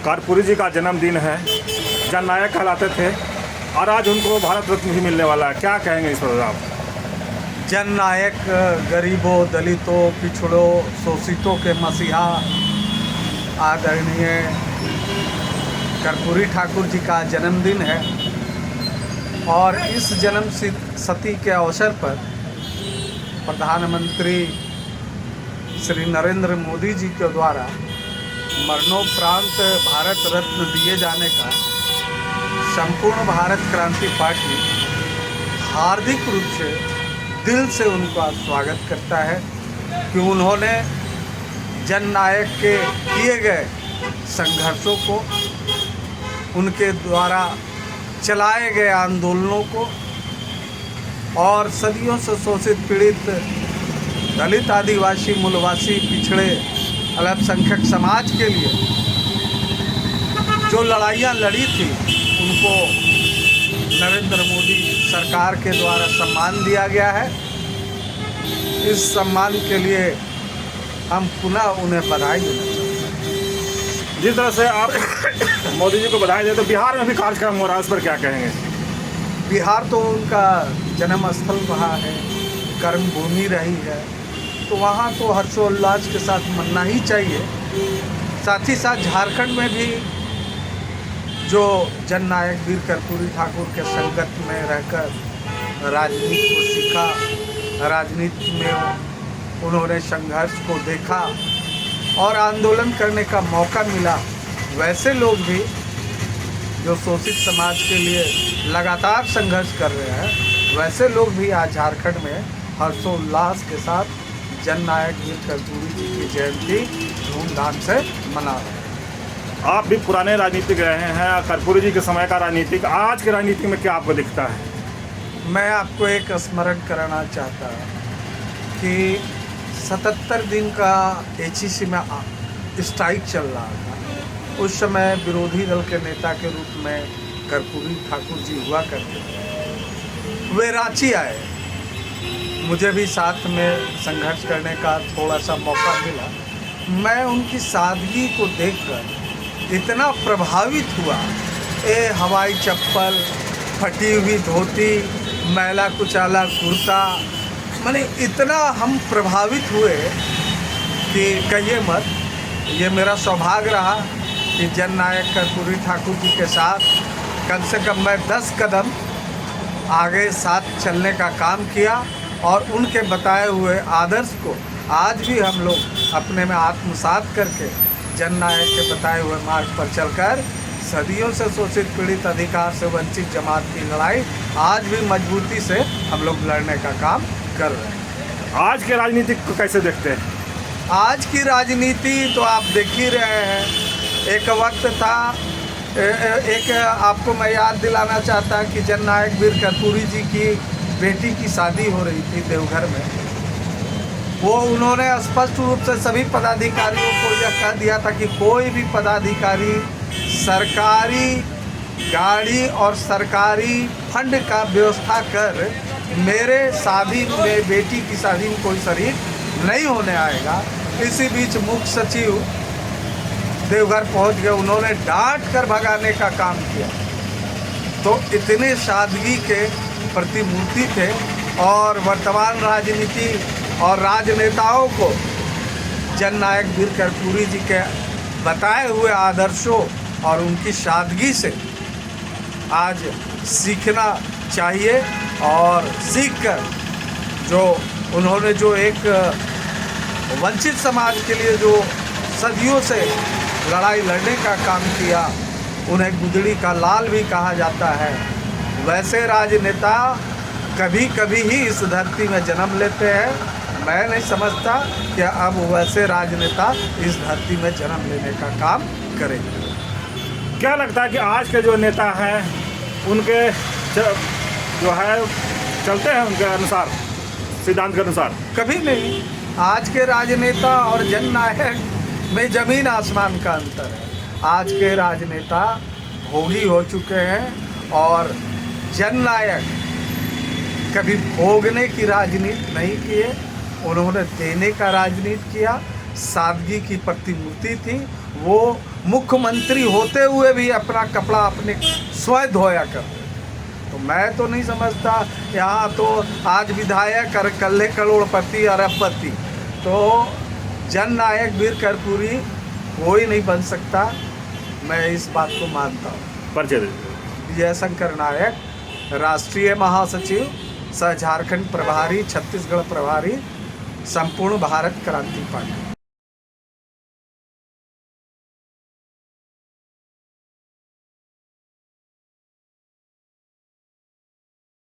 कर्पूरी जी का जन्मदिन है, जननायक कहलाते थे और आज उनको भारत रत्न भी मिलने वाला है। क्या कहेंगे इस पर आप? जननायक, गरीबों, दलितों, पिछड़ों, शोषितों के मसीहा आदरणीय कर्पूरी ठाकुर जी का जन्मदिन है और इस जन्म शती के अवसर पर प्रधानमंत्री श्री नरेंद्र मोदी जी के द्वारा मरणोपरांत भारत रत्न दिए जाने का संपूर्ण भारत क्रांति पार्टी हार्दिक रूप से दिल से उनका स्वागत करता है कि उन्होंने जननायक के किए गए संघर्षों को, उनके द्वारा चलाए गए आंदोलनों को और सदियों से शोषित पीड़ित दलित, आदिवासी, मूलवासी, पिछड़े, अल्पसंख्यक समाज के लिए जो लड़ाइयाँ लड़ी थी उनको नरेंद्र मोदी सरकार के द्वारा सम्मान दिया गया है। इस सम्मान के लिए हम पुनः उन्हें बधाई देना चाहते हैं। जिस तरह से आप मोदी जी को बधाई दें तो बिहार में भी कार्यक्रम हो रहा है, इस पर क्या कहेंगे? बिहार तो उनका जन्म स्थल रहा है, कर्म भूमि रही है, तो वहाँ तो हर्षोल्लास के साथ मनना ही चाहिए। साथ ही साथ झारखंड में भी जो जननायक वीर कर्पूरी ठाकुर के संगत में रहकर राजनीति को सीखा, राजनीति में उन्होंने संघर्ष को देखा और आंदोलन करने का मौका मिला, वैसे लोग भी जो शोषित समाज के लिए लगातार संघर्ष कर रहे हैं, वैसे लोग भी आज झारखंड में हर्षोल्लास के साथ जननायक वीर कर्पूरी जी की जयंती धूमधाम से मना रहे हैं। आप भी पुराने राजनीतिक रहे हैं, कर्पूरी जी के समय का राजनीतिक, आज के राजनीति में क्या आपको दिखता है? मैं आपको एक स्मरण कराना चाहता कि 77 दिन का HEC में स्ट्राइक चल रहा था। उस समय विरोधी दल के नेता के रूप में कर्पूरी ठाकुर जी हुआ करते थे। वे रांची आए, मुझे भी साथ में संघर्ष करने का थोड़ा सा मौका मिला। मैं उनकी सादगी को देखकर इतना प्रभावित हुआ। हवाई चप्पल, फटी हुई धोती, मैला कुचाला कुर्ता, माने इतना हम प्रभावित हुए कि कहिए मत। ये मेरा सौभाग्य रहा कि जननायक कर्पूरी ठाकुर जी के साथ कम से कम मैं 10 कदम आगे साथ चलने का काम किया और उनके बताए हुए आदर्श को आज भी हम लोग अपने में आत्मसात करके जननायक के बताए हुए मार्ग पर चलकर सदियों से शोषित, पीड़ित, अधिकार से वंचित जमात की लड़ाई आज भी मजबूती से हम लोग लड़ने का काम कर रहे हैं। आज के राजनीति को कैसे देखते हैं? आज की राजनीति तो आप देख ही रहे हैं। एक वक्त था, एक आपको मैं याद दिलाना चाहता कि जननायक वीर कर्पूरी जी की बेटी की शादी हो रही थी देवघर में। वो उन्होंने स्पष्ट रूप से सभी पदाधिकारियों को यह कह दिया था कि कोई भी पदाधिकारी सरकारी गाड़ी और सरकारी फंड का व्यवस्था कर मेरे शादी में, बेटी की शादी में कोई शरीक नहीं होने आएगा। इसी बीच मुख्य सचिव देवघर पहुंच गए, उन्होंने डांट कर भगाने का काम किया। तो इतने सादगी के प्रतिमूर्ति थे और वर्तमान राजनीति और राजनेताओं को जननायक वीर कर्पूरी जी के बताए हुए आदर्शों और उनकी सादगी से आज सीखना चाहिए और सीखकर जो उन्होंने जो एक वंचित समाज के लिए जो सदियों से लड़ाई लड़ने का काम किया, उन्हें गुदड़ी का लाल भी कहा जाता है। वैसे राजनेता कभी कभी ही इस धरती में जन्म लेते हैं। मैं नहीं समझता कि अब वैसे राजनेता इस धरती में जन्म लेने का काम करेंगे। क्या लगता है कि आज के जो नेता हैं उनके जो है चलते हैं उनके अनुसार, सिद्धांत के अनुसार? कभी नहीं। आज के राजनेता और जननायक में ज़मीन आसमान का अंतर है। आज के राजनेता भोगी हो चुके हैं और जननायक कभी भोगने की राजनीति नहीं किए, उन्होंने देने का राजनीति किया। सादगी की प्रतिमूर्ति थी, वो मुख्यमंत्री होते हुए भी अपना कपड़ा अपने स्वयं धोया करते। तो मैं तो नहीं समझता, यहाँ तो आज विधायक और कल्ले करोड़पति अरबपति, तो जननायक वीर कर्पूरी कोई नहीं बन सकता। मैं इस बात को मानता हूँ। परिचय दे दीजिए। विजय शंकर नायक, राष्ट्रीय महासचिव, सह झारखंड प्रभारी, छत्तीसगढ़ प्रभारी, संपूर्ण भारत क्रांति पार्टी।